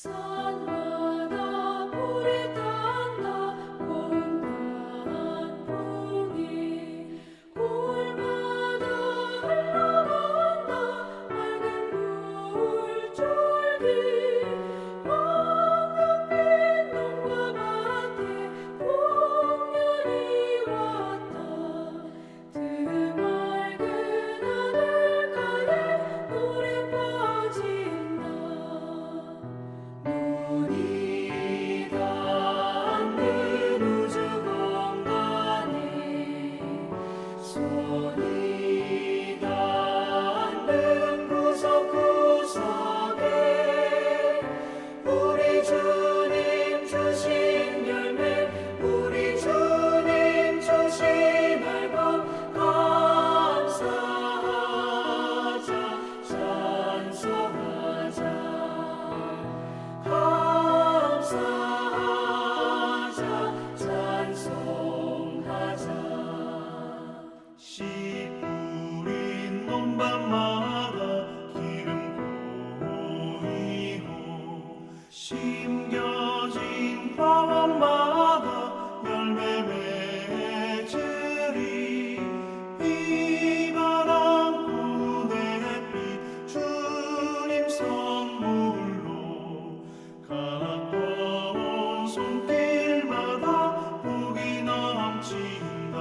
산마다 불이 탄다 곤탄 풍이 골마다 흘러간다 맑은 물줄기 황금빛 논과 밭에 풍년이 왔다 드맑은 하늘가에 노래 빠진다 눈이 닿는 우주 공간에 손이 닿는 구석구석에 우리 주님 주신 열매 우리 주님 주신 알고 감사하자 찬송하자 감사하자 찬송하자 씨 뿌린 논밭마다 기름 고이고 심겨진 화원마다 열매 맺으리 비바람 구내빛 주님 선물로 가까운 손길마다 복이 넘친다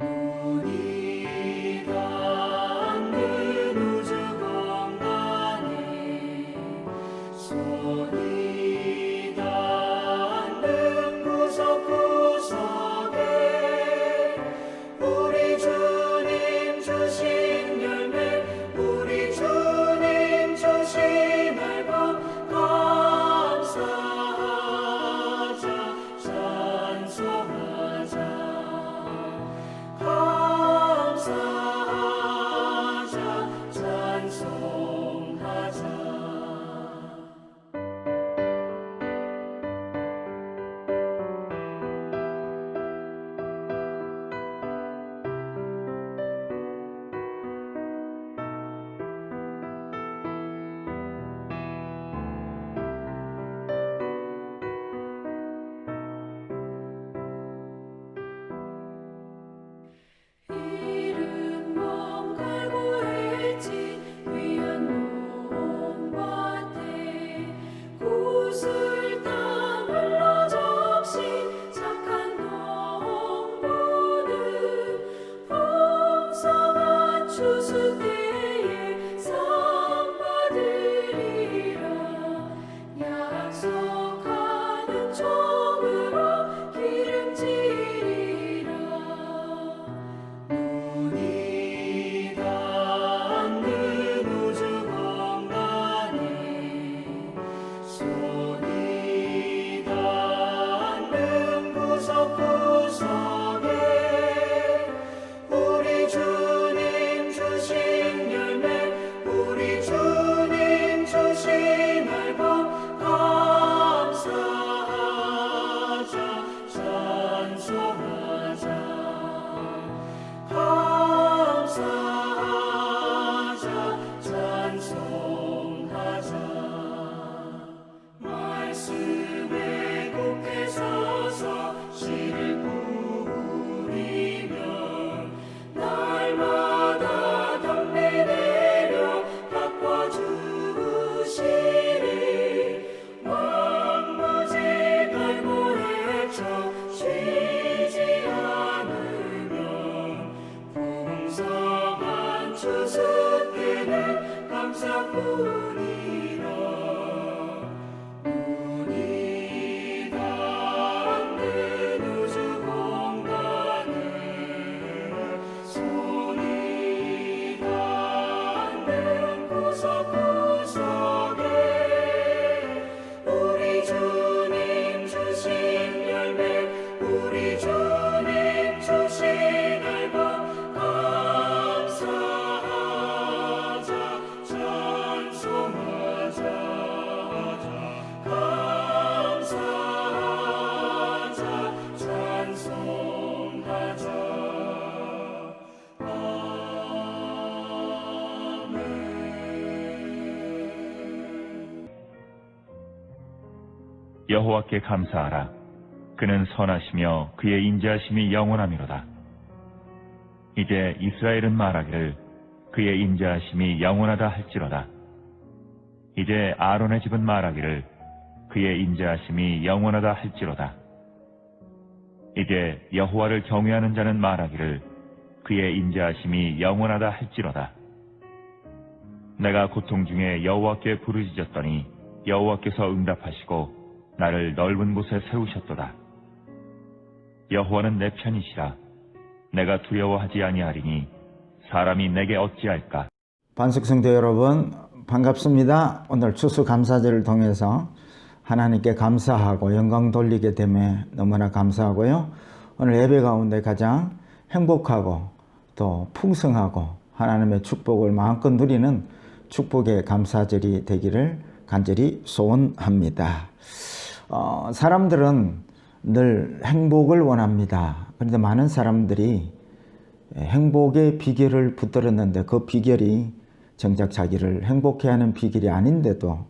눈이 닿는 우주 공간에 손이 닿는 구석구석에 우리 주님 주신 열매 우리 주님 주신 알고 감사하자 찬송하자 감사하자 찬송하자 여호와께 감사하라. 그는 선하시며 그의 인자하심이 영원하미로다. 이제 이스라엘은 말하기를 그의 인자하심이 영원하다 할지로다. 이제 아론의 집은 말하기를 그의 인자하심이 영원하다 할지로다. 이제 여호와를 경외하는 자는 말하기를 그의 인자하심이 영원하다 할지로다. 내가 고통 중에 여호와께 부르짖었더니 여호와께서 응답하시고 나를 넓은 곳에 세우셨도다. 여호와는 내 편이시라. 내가 두려워하지 아니하리니 사람이 내게 어찌할까. 반석성도 여러분 반갑습니다. 오늘 추수감사절을 통해서 하나님께 감사하고 영광 돌리게 됨에 너무나 감사하고요. 오늘 예배 가운데 가장 행복하고 또 풍성하고 하나님의 축복을 마음껏 누리는 축복의 감사절이 되기를 간절히 소원합니다. 사람들은 늘 행복을 원합니다. 그런데 많은 사람들이 행복의 비결을 붙들었는데 그 비결이 정작 자기를 행복해 하는 비결이 아닌데도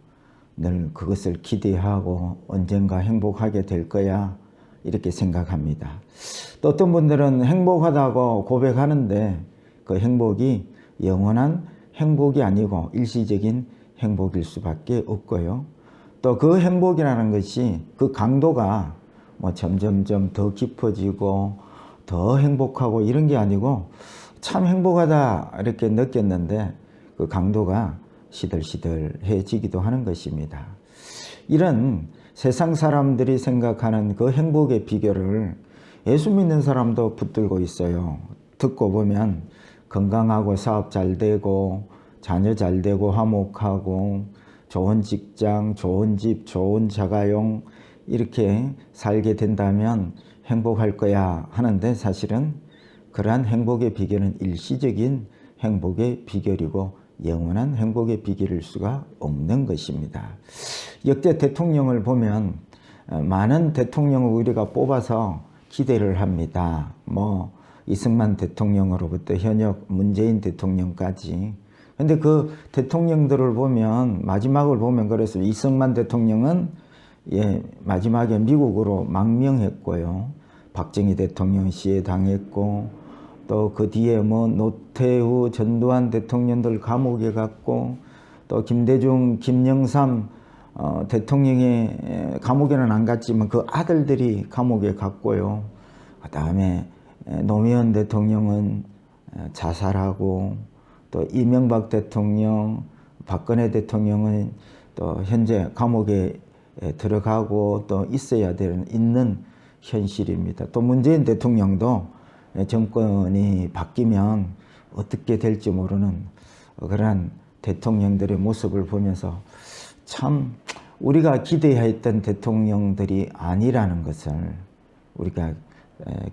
늘 그것을 기대하고 언젠가 행복하게 될 거야 이렇게 생각합니다. 또 어떤 분들은 행복하다고 고백하는데 그 행복이 영원한 행복이 아니고 일시적인 행복일 수밖에 없고요. 또 그 행복이라는 것이 그 강도가 뭐 점점점 더 깊어지고 더 행복하고 이런 게 아니고 참 행복하다 이렇게 느꼈는데 그 강도가 시들시들해지기도 하는 것입니다. 이런 세상 사람들이 생각하는 그 행복의 비결을 예수 믿는 사람도 붙들고 있어요. 듣고 보면 건강하고 사업 잘 되고 자녀 잘 되고 화목하고 좋은 직장, 좋은 집, 좋은 자가용 이렇게 살게 된다면 행복할 거야 하는데 사실은 그러한 행복의 비결은 일시적인 행복의 비결이고 영원한 행복의 비결일 수가 없는 것입니다. 역대 대통령을 보면 많은 대통령을 우리가 뽑아서 기대를 합니다. 뭐 이승만 대통령으로부터 현역 문재인 대통령까지. 근데 그 대통령들을 보면 마지막을 보면 그래서 이승만 대통령은 마지막에 미국으로 망명했고요. 박정희 대통령 시해 당했고 또 그 뒤에 뭐 노태우, 전두환 대통령들 감옥에 갔고 또 김대중, 김영삼 대통령의 감옥에는 안 갔지만 그 아들들이 감옥에 갔고요. 그 다음에 노무현 대통령은 자살하고 또 이명박 대통령, 박근혜 대통령은 또 현재 감옥에 들어가고 또 있어야 있는 현실입니다. 또 문재인 대통령도 정권이 바뀌면 어떻게 될지 모르는 그러한 대통령들의 모습을 보면서 참 우리가 기대했던 대통령들이 아니라는 것을 우리가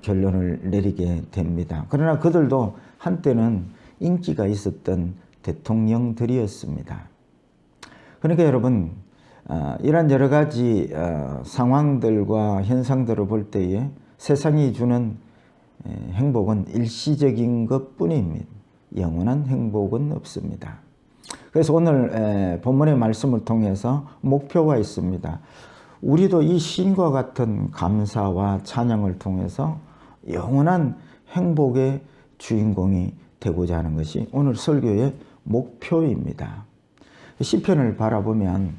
결론을 내리게 됩니다. 그러나 그들도 한때는 인기가 있었던 대통령들이었습니다. 그러니까 여러분 이런 여러 가지 상황들과 현상들을 볼 때에 세상이 주는 행복은 일시적인 것뿐입니다. 영원한 행복은 없습니다. 그래서 오늘 본문의 말씀을 통해서 목표가 있습니다. 우리도 이 시인과 같은 감사와 찬양을 통해서 영원한 행복의 주인공이 되고자 하는 것이 오늘 설교의 목표입니다. 시편을 바라보면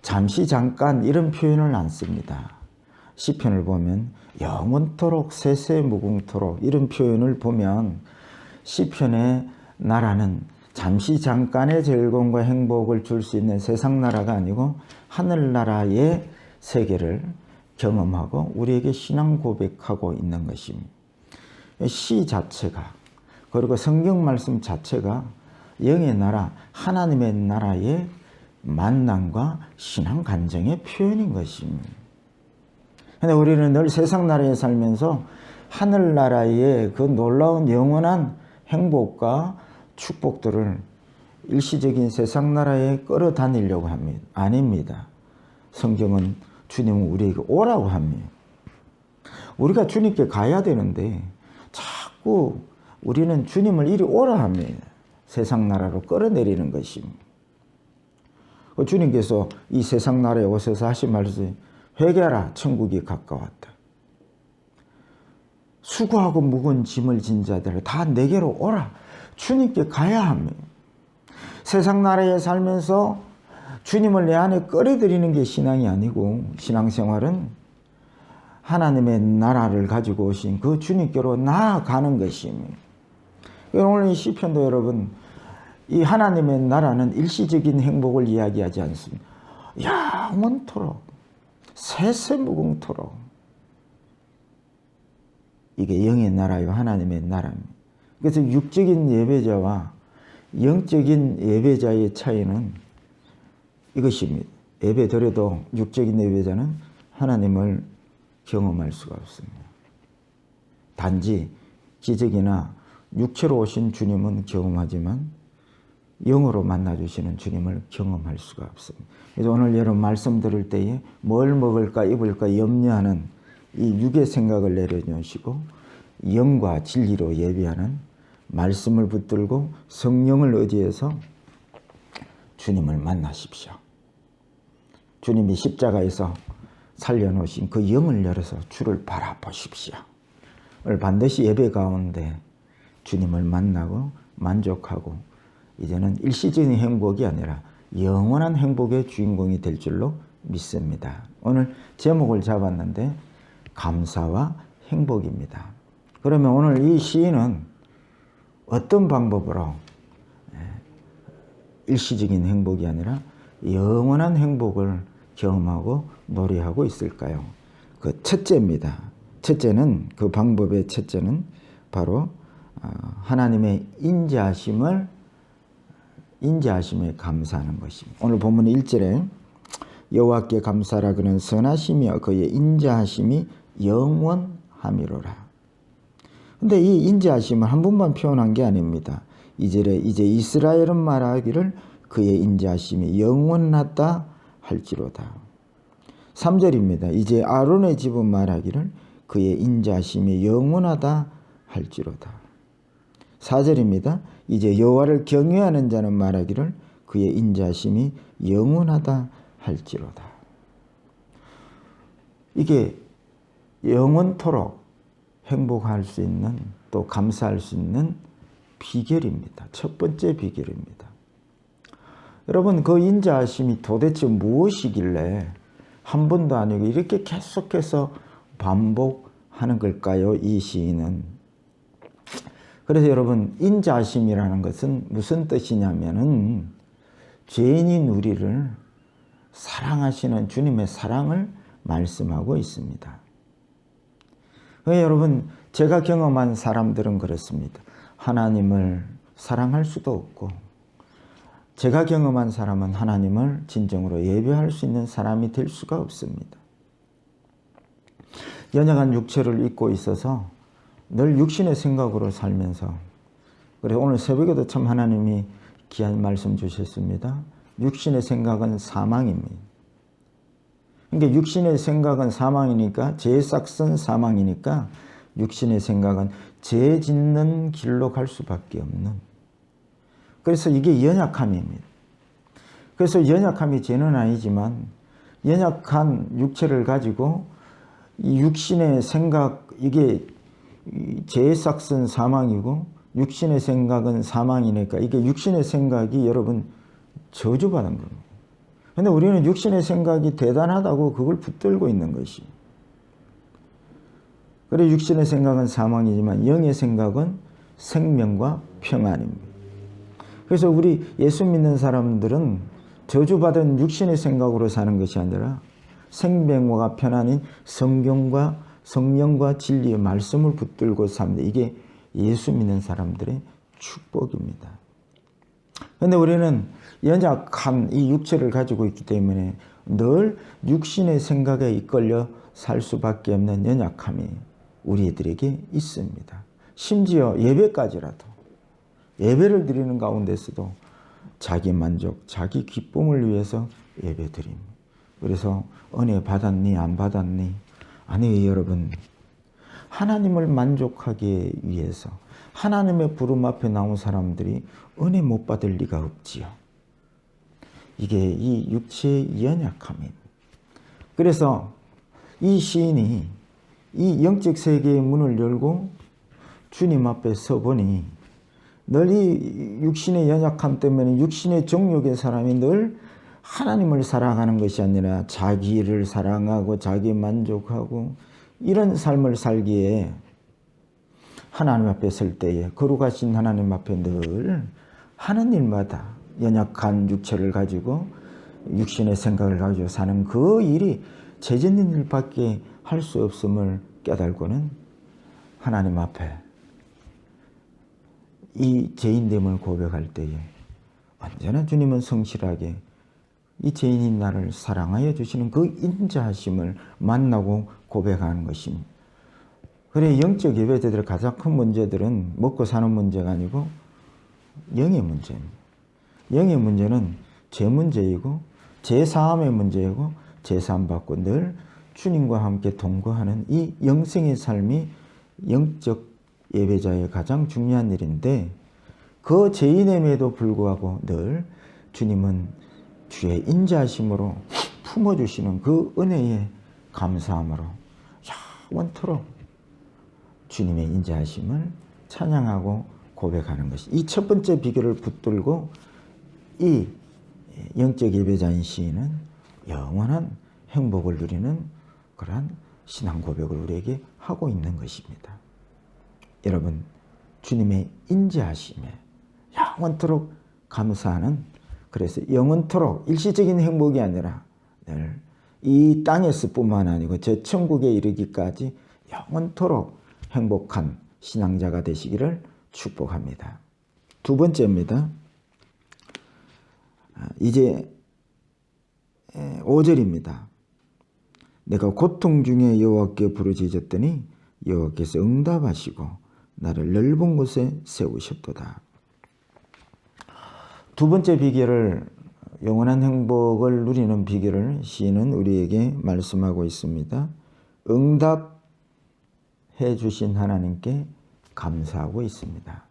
잠시 잠깐 이런 표현을 안 씁니다. 시편을 보면 영원토록 세세무궁토록 이런 표현을 보면 시편의 나라는 잠시 잠깐의 즐거움과 행복을 줄 수 있는 세상 나라가 아니고 하늘나라의 세계를 경험하고 우리에게 신앙 고백하고 있는 것입니다. 시 자체가 그리고 성경 말씀 자체가 영의 나라, 하나님의 나라의 만남과 신앙 간증의 표현인 것입니다. 근데 우리는 늘 세상 나라에 살면서 하늘나라의 그 놀라운 영원한 행복과 축복들을 일시적인 세상 나라에 끌어다니려고 합니다. 아닙니다. 성경은 주님은 우리에게 오라고 합니다. 우리가 주님께 가야 되는데 자꾸 우리는 주님을 이리 오라 합니다. 세상 나라로 끌어내리는 것입니다. 주님께서 이 세상 나라에 오셔서 하신 말씀이 회개하라, 천국이 가까웠다. 수고하고 무거운 짐을 진 자들아 다 내게로 오라. 주님께 가야 합니다. 세상 나라에 살면서 주님을 내 안에 끌어들이는 게 신앙이 아니고, 신앙생활은 하나님의 나라를 가지고 오신 그 주님께로 나아가는 것입니다. 오늘 이 시편도 여러분, 이 하나님의 나라는 일시적인 행복을 이야기하지 않습니다. 영원토록, 세세무궁토록 이게 영의 나라요 하나님의 나라입니다. 그래서 육적인 예배자와 영적인 예배자의 차이는 이것입니다. 예배 드려도 육적인 예배자는 하나님을 경험할 수가 없습니다. 단지 기적이나 육체로 오신 주님은 경험하지만 영으로 만나주시는 주님을 경험할 수가 없습니다. 그래서 오늘 여러분 말씀 들을 때에 뭘 먹을까 입을까 염려하는 이 육의 생각을 내려놓으시고 영과 진리로 예비하는 말씀을 붙들고 성령을 의지해서 주님을 만나십시오. 주님이 십자가에서 살려놓으신 그 영을 열어서 주를 바라보십시오. 오늘 반드시 예배 가운데 주님을 만나고 만족하고 이제는 일시적인 행복이 아니라 영원한 행복의 주인공이 될 줄로 믿습니다. 오늘 제목을 잡았는데 감사와 행복입니다. 그러면 오늘 이 시인은 어떤 방법으로 일시적인 행복이 아니라 영원한 행복을 경험하고 노래하고 있을까요? 그 첫째입니다. 첫째는, 그 방법의 첫째는 바로 하나님의 인자하심에 감사하는 것입니다. 오늘 본문 1절에 여호와께 감사하라, 그는 선하시며 그의 인자하심이 영원함이로라. 근데 이 인자하심을 한 번만 표현한 게 아닙니다. 2절에 이제 이스라엘은 말하기를 그의 인자하심이 영원하다 할지로다. 3절입니다. 이제 아론의 집은 말하기를 그의 인자하심이 영원하다 할지로다. 4절입니다. 이제 여호와를 경외하는 자는 말하기를 그의 인자하심이 영원하다 할지로다. 이게 영원토록 행복할 수 있는, 또 감사할 수 있는 비결입니다. 첫 번째 비결입니다. 여러분, 그 인자하심이 도대체 무엇이길래 한 번도 아니고 이렇게 계속해서 반복하는 걸까요? 이 시인은. 그래서 여러분, 인자하심이라는 것은 무슨 뜻이냐면은 죄인인 우리를 사랑하시는 주님의 사랑을 말씀하고 있습니다. 여러분, 제가 경험한 사람들은 그렇습니다. 하나님을 사랑할 수도 없고, 제가 경험한 사람은 하나님을 진정으로 예배할 수 있는 사람이 될 수가 없습니다. 연약한 육체를 입고 있어서 늘 육신의 생각으로 살면서, 그래서 오늘 새벽에도 참 하나님이 귀한 말씀 주셨습니다. 육신의 생각은 사망입니다. 그러니까 육신의 생각은 사망이니까, 죄 싹슨 사망이니까 육신의 생각은 죄 짓는 길로 갈 수밖에 없는, 그래서 이게 연약함입니다. 그래서 연약함이 죄는 아니지만 연약한 육체를 가지고 이 육신의 생각, 이게 죄 싹슨 사망이고 육신의 생각은 사망이니까 이게 육신의 생각이 여러분 저주받은 겁니다. 근데 우리는 육신의 생각이 대단하다고 그걸 붙들고 있는 것이. 그래, 육신의 생각은 사망이지만 영의 생각은 생명과 평안입니다. 그래서 우리 예수 믿는 사람들은 저주받은 육신의 생각으로 사는 것이 아니라 생명과 편안인 성경과 성령과 진리의 말씀을 붙들고 삽니다. 이게 예수 믿는 사람들의 축복입니다. 그런데 우리는 연약한 이 육체를 가지고 있기 때문에 늘 육신의 생각에 이끌려 살 수밖에 없는 연약함이 우리들에게 있습니다. 심지어 예배까지라도, 예배를 드리는 가운데서도 자기 만족, 자기 기쁨을 위해서 예배 드립니다. 그래서 은혜 받았니 안 받았니? 아니, 여러분, 하나님을 만족하기 위해서 하나님의 부름 앞에 나온 사람들이 은혜 못 받을 리가 없지요. 이게 이 육체의 연약함입니다. 그래서 이 시인이 이 영적 세계의 문을 열고 주님 앞에 서보니 늘 이 육신의 연약함 때문에 육신의 정욕의 사람이 늘 하나님을 사랑하는 것이 아니라 자기를 사랑하고 자기 만족하고 이런 삶을 살기에 하나님 앞에 설 때에 거룩하신 하나님 앞에 늘 하는 일마다 연약한 육체를 가지고 육신의 생각을 가지고 사는 그 일이 죄짓는 일밖에 할 수 없음을 깨달고는 하나님 앞에 이 죄인됨을 고백할 때에 언제나 주님은 성실하게 이 죄인인 나를 사랑하여 주시는 그 인자하심을 만나고 고백하는 것입니다. 그래 영적 예배자들의 가장 큰 문제들은 먹고 사는 문제가 아니고 영의 문제입니다. 영의 문제는 죄 문제이고 죄 사함의 문제이고 죄 사함 받고 늘 주님과 함께 동거하는 이 영생의 삶이 영적 예배자의 가장 중요한 일인데 그 죄인임에도 불구하고 늘 주님은 주의 인자하심으로 품어주시는 그 은혜에 감사함으로 영원토록 주님의 인자하심을 찬양하고 고백하는 것이 이 첫 번째 비결을 붙들고 이 영적 예배자인 시인은 영원한 행복을 누리는 그러한 신앙 고백을 우리에게 하고 있는 것입니다. 여러분 주님의 인자하심에 영원토록 감사하는 그래서 영원토록 일시적인 행복이 아니라 늘 이 땅에서 뿐만 아니고 저 천국에 이르기까지 영원토록 행복한 신앙자가 되시기를 축복합니다. 두 번째입니다. 이제 5절입니다. 내가 고통 중에 여호와께 부르짖었더니 여호와께서 응답하시고 나를 넓은 곳에 세우셨도다. 두 번째 비결을 영원한 행복을 누리는 비결을 시인은 우리에게 말씀하고 있습니다. 응답해 주신 하나님께 감사하고 있습니다.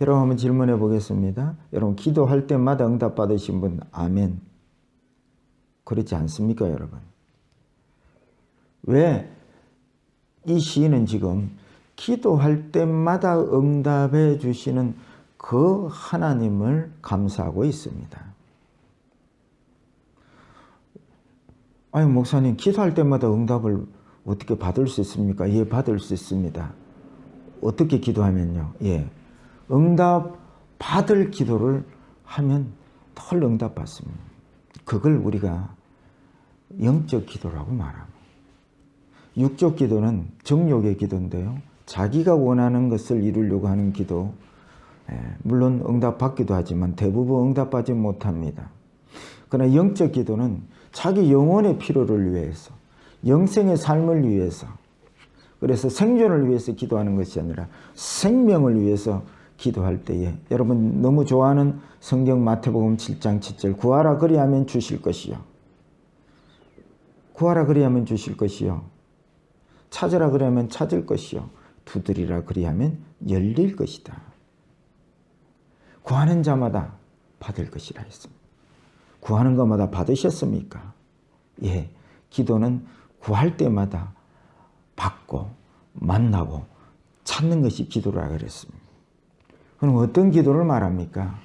여러분 한번 질문해 보겠습니다. 여러분 기도할 때마다 응답 받으신 분 아멘. 그렇지 않습니까 여러분? 왜 이 시인은 지금 기도할 때마다 응답해 주시는 그 하나님을 감사하고 있습니다. 아니 목사님 기도할 때마다 응답을 어떻게 받을 수 있습니까? 예, 받을 수 있습니다. 어떻게 기도하면요? 예, 응답 받을 기도를 하면 덜 응답 받습니다. 그걸 우리가 영적 기도라고 말합니다. 육적 기도는 정욕의 기도인데요. 자기가 원하는 것을 이루려고 하는 기도, 물론 응답받기도 하지만 대부분 응답받지 못합니다. 그러나 영적 기도는 자기 영혼의 필요를 위해서, 영생의 삶을 위해서, 그래서 생존을 위해서 기도하는 것이 아니라 생명을 위해서 기도할 때에 여러분 너무 좋아하는 성경 마태복음 7장 7절 구하라 그리하면 주실 것이요. 구하라 그리하면 주실 것이요. 찾으라 그리하면 찾을 것이요. 두드리라 그리하면 열릴 것이다. 구하는 자마다 받을 것이라 했습니다. 구하는 것마다 받으셨습니까? 예, 기도는 구할 때마다 받고 만나고 찾는 것이 기도라 그랬습니다. 그럼 어떤 기도를 말합니까?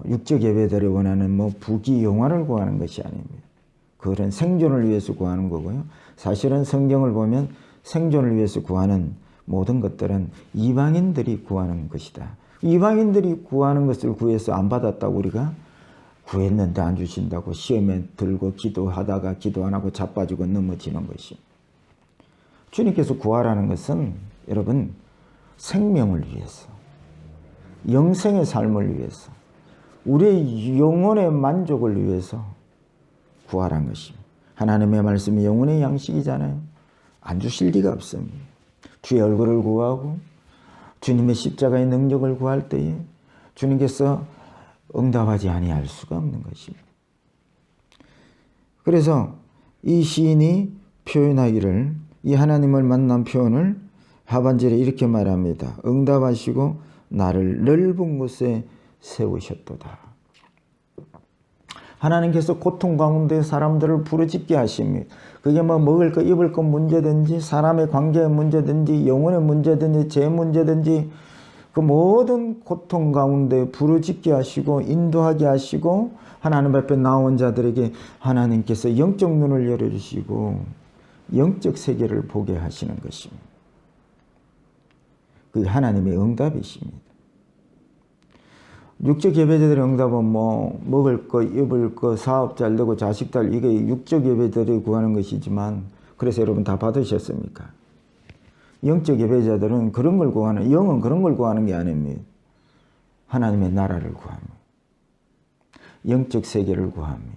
육적 예배자를 원하는 부귀 영화를 구하는 것이 아닙니다. 그런 생존을 위해서 구하는 거고요. 사실은 성경을 보면 생존을 위해서 구하는 모든 것들은 이방인들이 구하는 것이다. 이방인들이 구하는 것을 구해서 안 받았다고 우리가 구했는데 안 주신다고 시험에 들고 기도하다가 기도 안 하고 자빠지고 넘어지는 것이. 주님께서 구하라는 것은 여러분 생명을 위해서, 영생의 삶을 위해서, 우리의 영혼의 만족을 위해서 구하라는 것입니다. 하나님의 말씀이 영혼의 양식이잖아요. 안 주실 리가 없습니다. 주의 얼굴을 구하고 주님의 십자가의 능력을 구할 때에 주님께서 응답하지 아니할 수가 없는 것입니다. 그래서 이 시인이 표현하기를 이 하나님을 만난 표현을 하반절에 이렇게 말합니다. 응답하시고 나를 넓은 곳에 세우셨도다. 하나님께서 고통 가운데 사람들을 부르짖게 하십니다. 그게 뭐 먹을 거 입을 거 문제든지 사람의 관계의 문제든지 영혼의 문제든지 제 문제든지 그 모든 고통 가운데 부르짖게 하시고 인도하게 하시고 하나님 앞에 나온 자들에게 하나님께서 영적 눈을 열어주시고 영적 세계를 보게 하시는 것입니다. 그게 하나님의 응답이십니다. 육적 예배자들의 응답은 뭐 먹을 거, 입을 거, 사업 잘 되고 자식 잘 이게 육적 예배자들이 구하는 것이지만 그래서 여러분 다 받으셨습니까? 영적 예배자들은 그런 걸 구하는, 영은 그런 걸 구하는 게 아닙니다. 하나님의 나라를 구합니다. 영적 세계를 구합니다.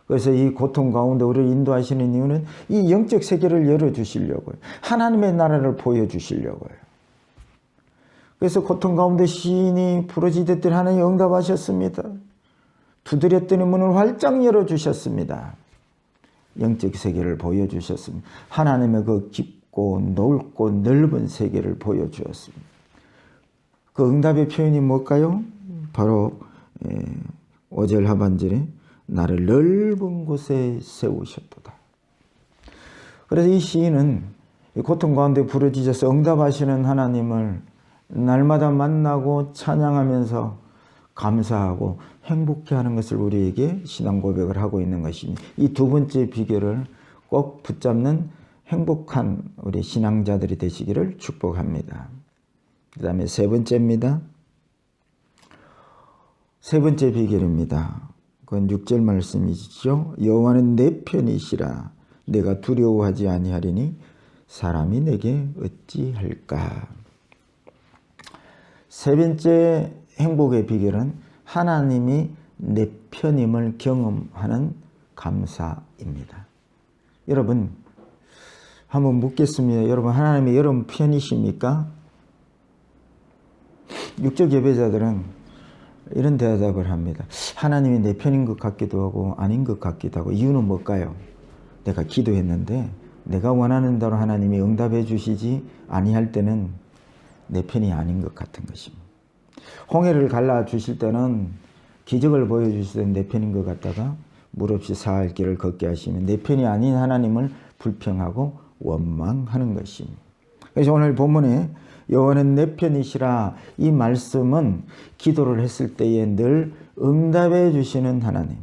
그래서 이 고통 가운데 우리를 인도하시는 이유는 이 영적 세계를 열어주시려고요. 하나님의 나라를 보여주시려고요. 그래서 고통 가운데 시인이 부르짖었더니 하나님이 응답하셨습니다. 두드렸더니 문을 활짝 열어주셨습니다. 영적 세계를 보여주셨습니다. 하나님의 그 깊고 넓고 넓은 세계를 보여주었습니다. 그 응답의 표현이 뭘까요? 바로 5절 하반절에 나를 넓은 곳에 세우셨도다. 그래서 이 시인은 고통 가운데 부르짖어서 응답하시는 하나님을 날마다 만나고 찬양하면서 감사하고 행복해하는 것을 우리에게 신앙 고백을 하고 있는 것입니다. 이 두 번째 비결을 꼭 붙잡는 행복한 우리 신앙자들이 되시기를 축복합니다. 그 다음에 세 번째입니다. 세 번째 비결입니다. 그건 6절 말씀이시죠. 여호와는 내 편이시라 내가 두려워하지 아니하리니 사람이 내게 어찌할까. 세 번째 행복의 비결은 하나님이 내 편임을 경험하는 감사입니다. 여러분 한번 묻겠습니다. 여러분 하나님이 여러분 편이십니까? 육적 예배자들은 이런 대답을 합니다. 하나님이 내 편인 것 같기도 하고 아닌 것 같기도 하고. 이유는 뭘까요? 내가 기도했는데 내가 원하는 대로 하나님이 응답해 주시지 아니할 때는 내 편이 아닌 것 같은 것입니다. 홍해를 갈라 주실 때는 기적을 보여주실 때는 내 편인 것 같다가 물 없이 사할 길을 걷게 하시면 내 편이 아닌 하나님을 불평하고 원망하는 것입니다. 그래서 오늘 본문에 여호와는 내 편이시라 이 말씀은 기도를 했을 때에 늘 응답해 주시는 하나님,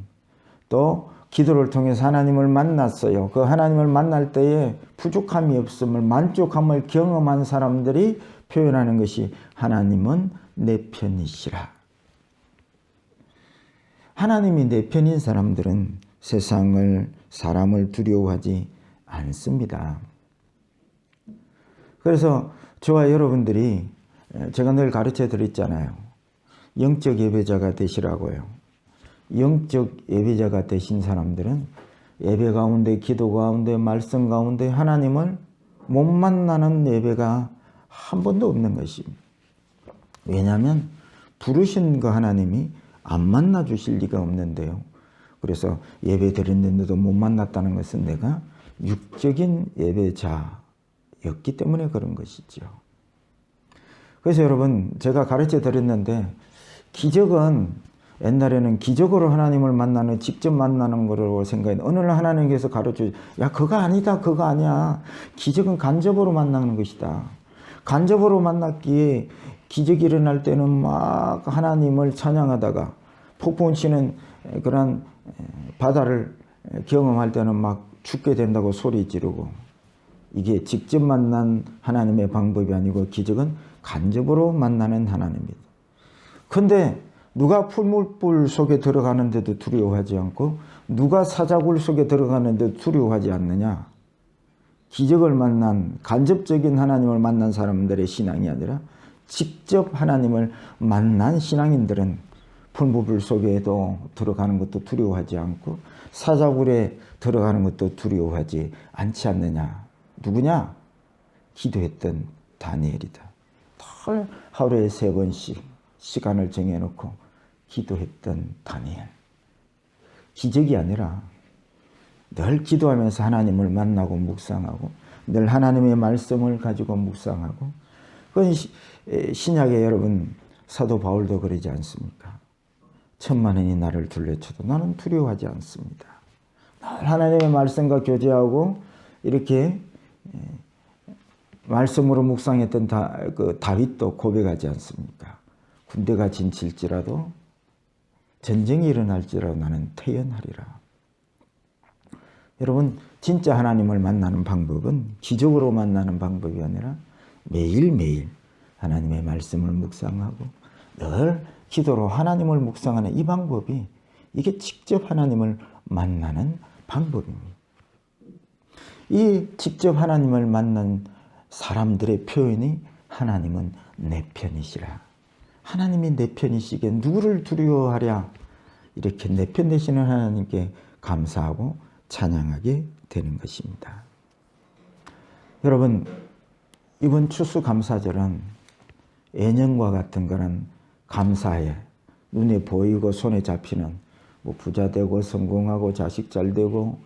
또 기도를 통해서 하나님을 만났어요. 그 하나님을 만날 때에 부족함이 없음을 만족함을 경험한 사람들이 표현하는 것이 하나님은 내 편이시라. 하나님이 내 편인 사람들은 세상을 사람을 두려워하지 않습니다. 그래서 저와 여러분들이 제가 늘 가르쳐 드렸잖아요. 영적 예배자가 되시라고요. 영적 예배자가 되신 사람들은 예배 가운데 기도 가운데 말씀 가운데 하나님을 못 만나는 예배가 한 번도 없는 것입니다. 왜냐하면 부르신 그 하나님이 안 만나 주실 리가 없는데요. 그래서 예배 드렸는데도 못 만났다는 것은 내가 육적인 예배자였기 때문에 그런 것이죠. 그래서 여러분 제가 가르쳐 드렸는데 기적은 옛날에는 기적으로 하나님을 만나는 직접 만나는 거라고 생각했는데 어느 날 하나님께서 가르쳐 야 그거 아니다 그거 아니야. 기적은 간접으로 만나는 것이다. 간접으로 만났기에 기적이 일어날 때는 막 하나님을 찬양하다가 폭풍 치는 그런 바다를 경험할 때는 막 죽게 된다고 소리 지르고 이게 직접 만난 하나님의 방법이 아니고 기적은 간접으로 만나는 하나님입니다. 그런데 누가 풀물불 속에 들어가는데도 두려워하지 않고 누가 사자굴 속에 들어가는데도 두려워하지 않느냐? 기적을 만난 간접적인 하나님을 만난 사람들의 신앙이 아니라 직접 하나님을 만난 신앙인들은 풀무불 속에도 들어가는 것도 두려워하지 않고 사자굴에 들어가는 것도 두려워하지 않지 않느냐. 누구냐? 기도했던 다니엘이다. 하루에 3번씩 시간을 정해놓고 기도했던 다니엘. 기적이 아니라 늘 기도하면서 하나님을 만나고 묵상하고 늘 하나님의 말씀을 가지고 묵상하고 그건 신약의 여러분 사도 바울도 그러지 않습니까? 천만 원이 나를 둘러쳐도 나는 두려워하지 않습니다. 하나님의 말씀과 교제하고 이렇게 말씀으로 묵상했던 다윗도 고백하지 않습니까? 군대가 진칠지라도 전쟁이 일어날지라도 나는 태연하리라. 여러분, 진짜 하나님을 만나는 방법은 기적으로 만나는 방법이 아니라 매일매일 하나님의 말씀을 묵상하고 늘 기도로 하나님을 묵상하는 이 방법이, 이게 직접 하나님을 만나는 방법입니다. 이 직접 하나님을 만난 사람들의 표현이 하나님은 내 편이시라. 하나님이 내 편이시기에 누구를 두려워하랴. 이렇게 내 편 되시는 하나님께 감사하고 찬양하게 되는 것입니다. 여러분, 이번 추수감사절은 예년과 같은 그런 감사에 눈에 보이고 손에 잡히는 부자 되고 성공하고 자식 잘 되고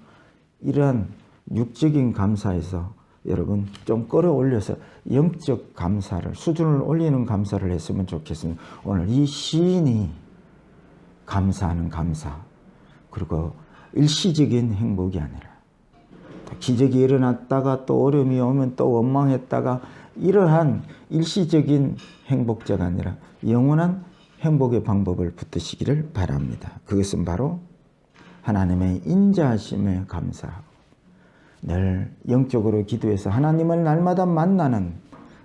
이러한 육적인 감사에서 여러분 좀 끌어올려서 영적 감사를, 수준을 올리는 감사를 했으면 좋겠습니다. 오늘 이 시인이 감사하는 감사, 그리고 일시적인 행복이 아니라 기적이 일어났다가 또 어려움이 오면 또 원망했다가 이러한 일시적인 행복자가 아니라 영원한 행복의 방법을 붙드시기를 바랍니다. 그것은 바로 하나님의 인자하심에 감사하고 늘 영적으로 기도해서 하나님을 날마다 만나는,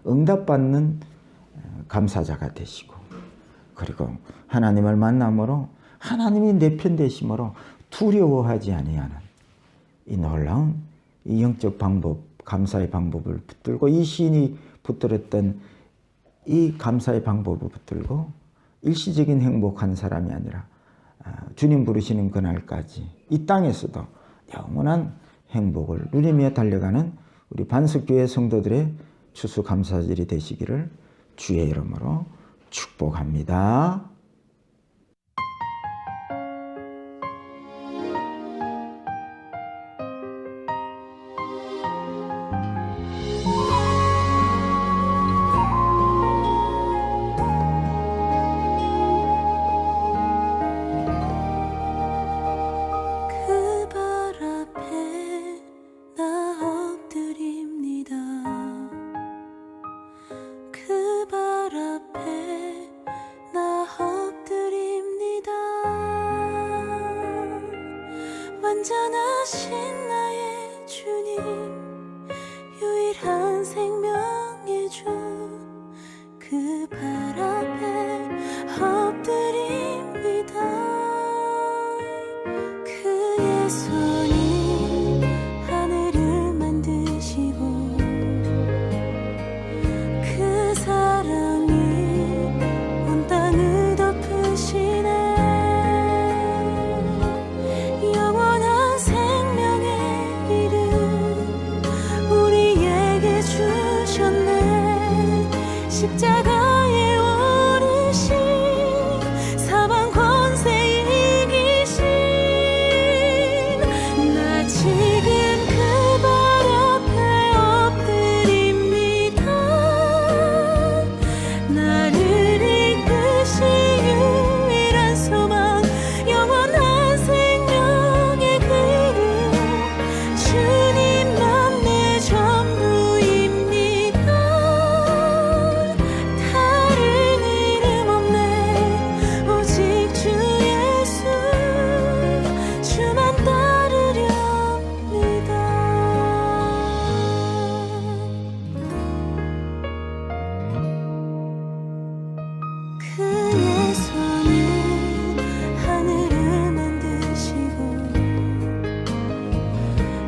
응답받는 감사자가 되시고, 그리고 하나님을 만남으로 하나님이 내 편 되심으로 두려워하지 아니하는 이 놀라운 이 영적 방법, 감사의 방법을 붙들고, 이 시인이 붙들었던 이 감사의 방법을 붙들고 일시적인 행복한 사람이 아니라 주님 부르시는 그날까지 이 땅에서도 영원한 행복을 누리며 달려가는 우리 반석교회 성도들의 추수감사절이 되시기를 주의 이름으로 축복합니다. 완전하신 나의 주님, 유일한 생명의 주, 그 발 앞에 엎드립니다. 그의 손이 하늘을 만드시고 그 사랑이 온 땅을 덮으시네. 십자가에 오르신 사방 권세 이기신 나 지금 그 발 앞에 엎드립니다. 나를 이끄신 유일한 소망, 영원한 생명의 그름, 주님만 내 전부입니다. 그의 손은 하늘을 만드시고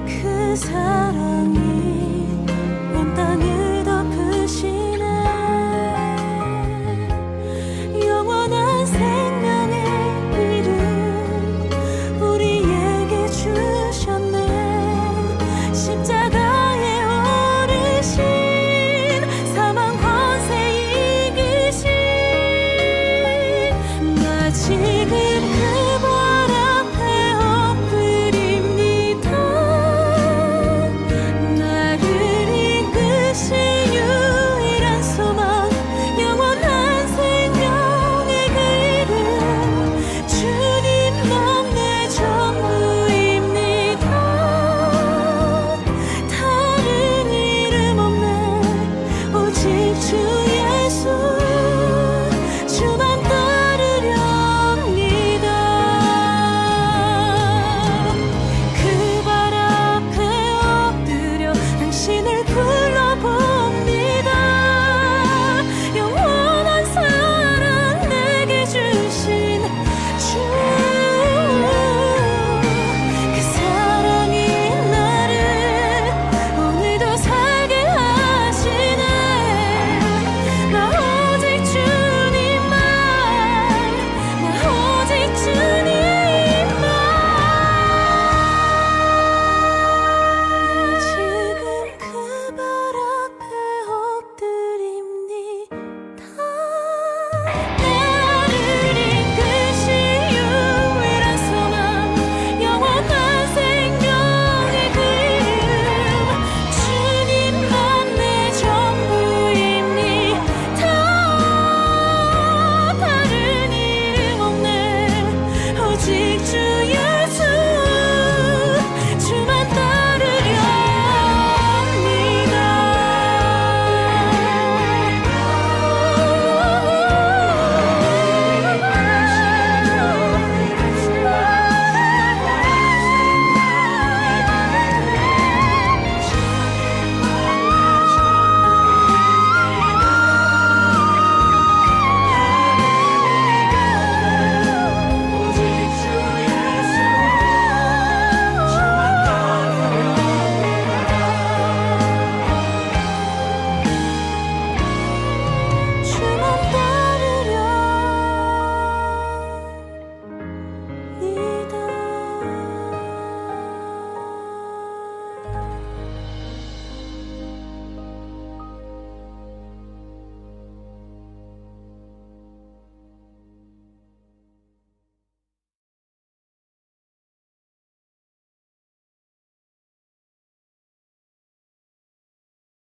그 사랑